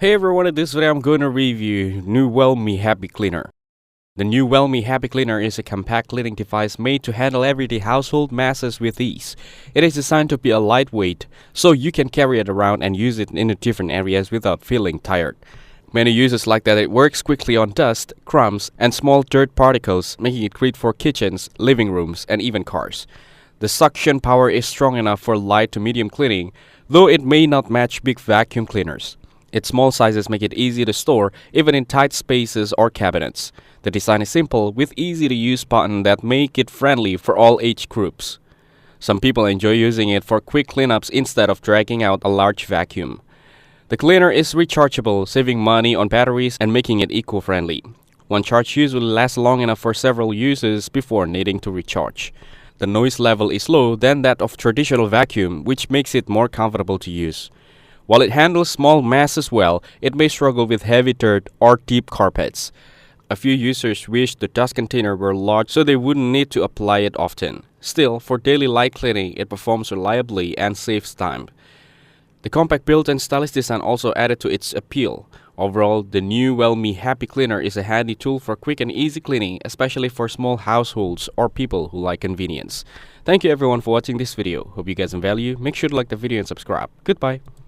Hey everyone, in this video I'm going to review Newellme Happy Cleaner. The Newellme Happy Cleaner is a compact cleaning device made to handle everyday household messes with ease. It is designed to be a lightweight, so you can carry it around and use it in different areas without feeling tired. Many users like that it works quickly on dust, crumbs, and small dirt particles, making it great for kitchens, living rooms, and even cars. The suction power is strong enough for light to medium cleaning, though it may not match big vacuum cleaners. Its small sizes make it easy to store, even in tight spaces or cabinets. The design is simple, with easy-to-use buttons that make it friendly for all age groups. Some people enjoy using it for quick cleanups instead of dragging out a large vacuum. The cleaner is rechargeable, saving money on batteries and making it eco-friendly. One charge usually lasts long enough for several uses before needing to recharge. The noise level is lower than that of traditional vacuum, which makes it more comfortable to use. While it handles small masses well, it may struggle with heavy dirt or deep carpets. A few users wish the dust container were large so they wouldn't need to apply it often. Still, for daily light cleaning, it performs reliably and saves time. The compact build and stylish design also added to its appeal. Overall, the Newellme Happy Cleaner is a handy tool for quick and easy cleaning, especially for small households or people who like convenience. Thank you everyone for watching this video. Hope you guys value. Make sure to like the video and subscribe. Goodbye.